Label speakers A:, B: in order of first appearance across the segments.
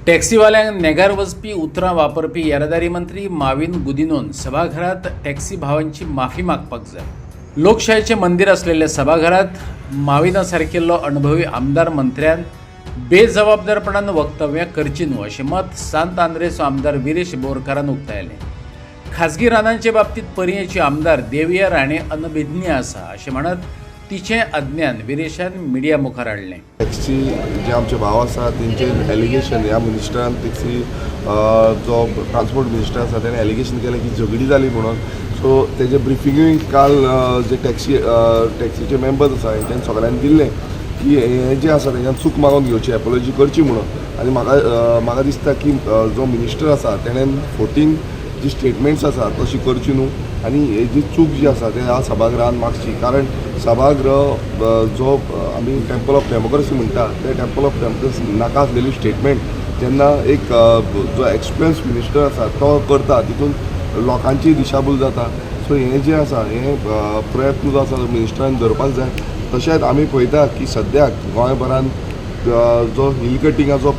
A: टॅक्सीवाल्यांक नेगार वचपी उतरां वापरपी येरादारी मंत्री माविन गुदिन्होन सभाघरात टॅक्सी भावांची माफी मागपाक जाय। लोकशायेचें मंदिर असलेल्या सभाघरात माविना सारकेल्लो अणभवी आमदार मंत्र्यान बेजबाबदारपणान वक्तव्यां करची न्हू अशें मत सांत आंद्रेचो आमदार विरेश बोरकारान उक्तायलें। खाजगी रानांचे बाबतीत पर्येची आमदार देविया राणे अनभिज्ञ आसा अशें म्हणत तिचें अज्ञान विरेशान मिडिया मुखार हाडलें।
B: टॅक्सी जे आमचे भाव आसा तेंचे एलिगेशन ह्या मिनिस्टरान टॅक्सी जो ट्रान्सपोर्ट मिनिस्टर आसा तेणें एलिगेशन केलें की झगडी जाली म्हणून। सो तेजे ब्रिफिंगूय काल जे टॅक्सीचे मेंबर्स आसा हेंच्यानी सगळ्यांनी दिल्लें की हें जें आसा तेंच्यान चूक मागून घेवची एपोलॉजी करची म्हणून। आनी म्हाका दिसता की जो मिनिस्टर आसा तेणें 14 जी स्टेटमेंट्स आसा तशी करची न्हू आनी हेजी चूक जी आसा ते ह्या सभागृहान मागची। कारण सभागृह जो आमी टेंपल ऑफ डेमोक्रेसी म्हणटा ते टेंपल ऑफ डेमोक्रेसी नाका आसलेली स्टेटमेंट जेन्ना एक जो एक्सपिरियन्स मिनिस्टर आसा तो करता तितून लोकांची दिशाभूल जाता। सो हें जें आसा हें प्रयत्न जो आसा तो मिनिस्टरान धरपाक जाय। तशेंच आमी पळयता की सद्याक गोंयभरान जो हिल कटिंगाचो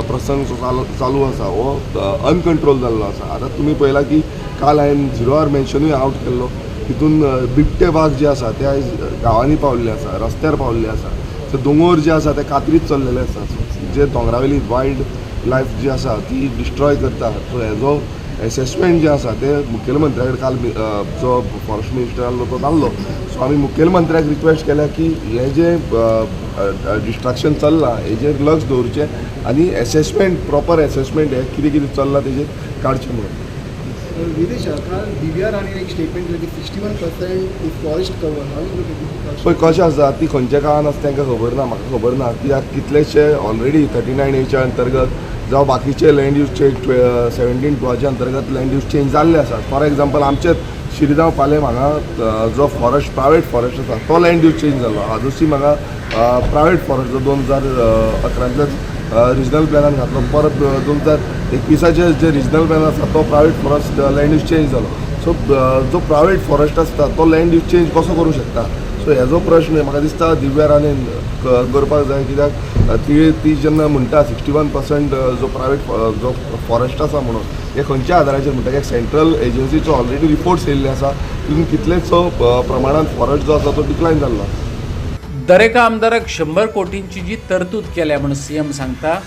B: प्रसंग जो चालू आसा हो अनकंट्रोल जाल्लो आसा। आतां तुमी पळयला की काल हांवें 0 आवर मेन्शनूय आउट केल्लो, तितून बिबटे वाघ जे आसा ते आयज गांवांनी पावल्ले आसा, रस्त्यार पावल्ले आसा। ते दोंगर जे आसा ते कातरीत चल्लेले आसा, जे दोंगरावेली वायल्ड लायफ जी आसा ती डिस्ट्रॉय करता। सो हेजो एसेसमेंट जे आसा ते मुखेलमंत्र्या कडेन काल जो फॉरेस्ट मिनिस्टर आसलो तो जाल्लो। सो आमी मुखेलमंत्र्याक रिक्वेस्ट केल्या की हे जे डिस्ट्रक्शन चल्लां हेजेर लक्ष दवरचें आनी एसेसमेंट प्रॉपर एसेसमेंट हे कितें कितें चल्लां तेजेर काडचें म्हणून।
C: विदेश काल दिव्या राणेन एक स्टेटमेंट दिलें की 61% इज फॉरेस्ट कवर।
B: पळय कशें आसा ती खंयच्या काळान आसा तांकां खबर ना, म्हाका खबर ना। कित्याक कितलेशे ऑलरेडी 39A अंतर्गत जावं बाकीचे लँड यूज चेंज 17(2) अंतर्गत लँड यूज चेंज जाल्ले आसात। फॉर एग्जाम्पल आमचेच शिरगांव पालेम हांगा जो फॉरेस्ट प्रायवेट फॉरेस्ट आसा तो लँड यूज चेंज जालो। हाजोशी म्हाका प्रायवेट फॉरेस्ट जो 2011 रिजनल प्लॅनान घातलो, परत 2021 जे रिजनल प्लॅन आसा तो private forest land use change जालो। सो जो प्रायवेट फॉरेस्ट आसता तो लँड यूज चेंज कसो करूं शकता? सो हेजो प्रश्न म्हाका दिसता दिव्या राणेन करपाक जाय। कित्याक ती जेन्ना म्हणटा 61% जो प्रायवेट जो फॉरेस्ट आसा म्हणून हे खंयच्या आदाराचेर म्हणटा? एक सेंट्रल एजन्सीचो ऑलरेडी रिपोर्ट्स येयल्ले आसा, तितून कितलेचो प्रमाणात फॉरेस्ट जो आसा तो डिक्लायन जाल्लो।
A: दरेका आमदाराक 100 कोटींची जी तरतूद केल्या म्हणून सीएम सांगता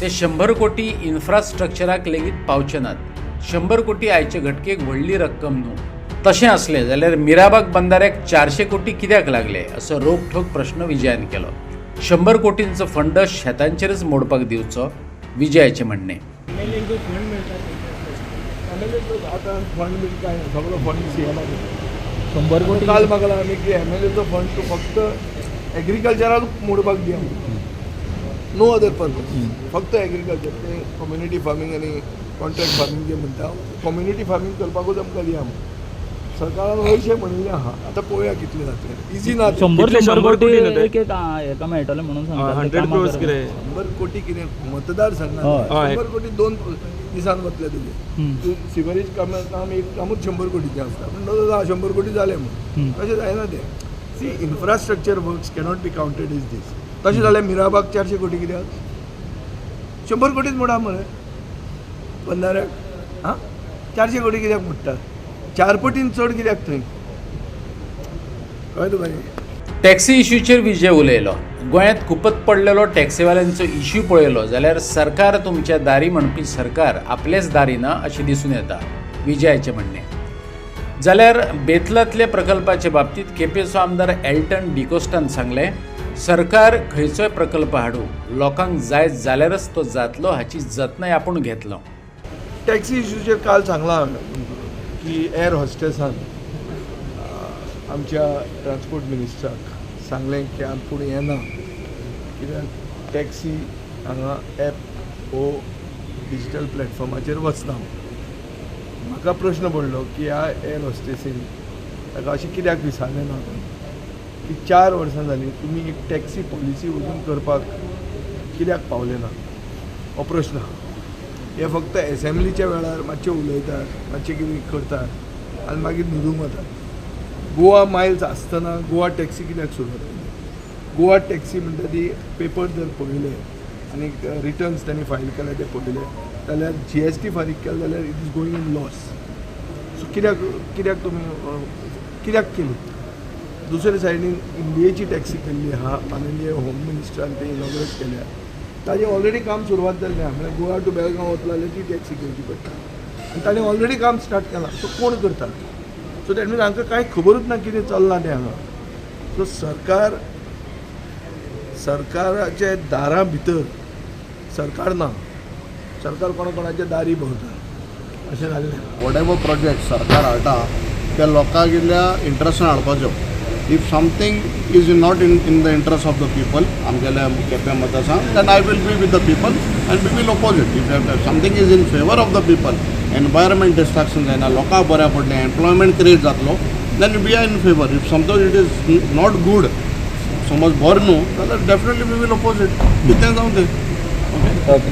A: ते 100 कोटी इन्फ्रास्ट्रक्चराक लेगीत पावचे नात। 100 कोटी आयचे घटकेक व्हडली रक्कम न्हू। तशें असलें जाल्यार मिराबाग बंदाऱ्याक 400 कोटी कित्याक लागले असो रोखठोक प्रश्न विजयान केलो। 100 कोटींचो फंड शेतांचेरच मोडपाक दिवचो विजयाचें म्हणणें।
D: काल म्हाका लागलें की MLAचो फंड तूं फक्त एग्रीकल्चराक मोडपाक दिया, नो अदर पर्पज, फक्त एग्रीकल्चर। ते कम्युनिटी फार्मींग आनी कॉन्ट्रॅक्ट फार्मींग जे म्हणटा कम्युनिटी फार्मींग करपाकूच आमकां दिया। सरकारान अयशे म्हणिल्ले आहा, आतां पळोवया कितले जातले। इजी ना
E: 100 कोटी हेका मेळटले म्हणून सांगतात।
D: 100 crores कितें 100 कोटी कितें मतदार संघात 100 कोटी 2 दिसान वतले तुजे। सिवरेज काम एक कामूच 100 कोटीचें आसता, पूण 100 कोटी जाले म्हणून तशें जायना तें। See infrastructure works cannot be counted is this. तशें जाल्यार मिराबाग 400 कोटी कित्याक? 100 कोटीच म्हणा मरे बंदाऱ्याक। 400 कोटी कित्याक म्हणटा? 4 पटीन चड कित्याक थंय? कळ्ळें तुका?
A: टॅक्सी इश्यूचेर विजय उलयलो। गोंयांत कुपत पडलेलो टॅक्सीवाल्यांचो इश्यू पळयलो जाल्यार सरकार तुमच्या दारी म्हणपी सरकार आपलेच दारी ना अशें दिसून येता विजयाचें म्हणणें। जाल्यार बेतलांतल्या प्रकल्पाचे बाबतीत केपेंचो आमदार एल्टन डिकोस्टान सांगलें सरकार खंयचोय प्रकल्प हाडूं लोकांक जाय जाल्यारच तो जातलो हाची जतनाय आपूण घेतलो।
D: टॅक्सी इश्यूचेर काल सांगलां की एअर हॉस्टेसान आमच्या ट्रान्सपोर्ट मिनिस्टराक सांगलें की आमी फुडें येना, कित्याक टॅक्सी हांगा एप हो डिजिटल प्लॅटफॉर्माचेर वचना। म्हाका प्रश्न पडलो की ह्या एअर हॉस्टेसीन ताका अशें कित्याक विचारलें ना की 4 वर्सां जालीं तुमी एक टॅक्सी पॉलिसी अजून करपाक कित्याक पावले ना हो प्रश्न। हे फक्त एसेंब्लीच्या वेळार मातशें उलयतात, मातशें कितें करतात आनी मागीर न्हिदूंक वतात। गोवा मायल्स आसतना गोवा टॅक्सी कित्याक सुरू केली? गोवा टॅक्सी म्हणटा ती पेपर जर पळयले आनी रिटर्न्स त्यांनी फायल केले ते पळयले जाल्यार GST फारीक केले जाल्यार it is going in loss. So कित्याक तुमी कित्याक केली? दुसरे सायडीन इंडियेची टॅक्सी केल्ली आहा, माननीय होम मिनिस्टरान ते इनॉग्रेट केल्या. ताजें ऑलरेडी काम सुरवात जाल्लें आहा. म्हळ्यार गोवा टू बेळगांव वतलो जाल्यार ती टॅक्सी घेवची पडटा आनी ताणें ऑलरेडी काम स्टार्ट केलां. सो कोण करता? सो दॅट मीन्स हांकां कांय खबरूच ना कितें चल्लां तें हांगा. सो सरकाराच्या दारा भितर सरकार ना, सरकार कोणाच्या दारी भोंवता अशें जाल्लें.
F: वॉटेवर प्रोजेक्ट सरकार हाडटा त्या लोकांक इल्ल्या इंट्रस्टान हाडपाच्यो. If something is not in the interest of the people आमगेल्या केप्यां मतां सांग then I will be with the people and we will oppose it. If something is in favour of the people, environment destruction जायना, लोकांक बऱ्या पडलें, employment create जातलो, then we are in favour. If something it is not good, समज बरें न्हू जाल्यार definitely we will oppose it. कितें जावं तें. ओके.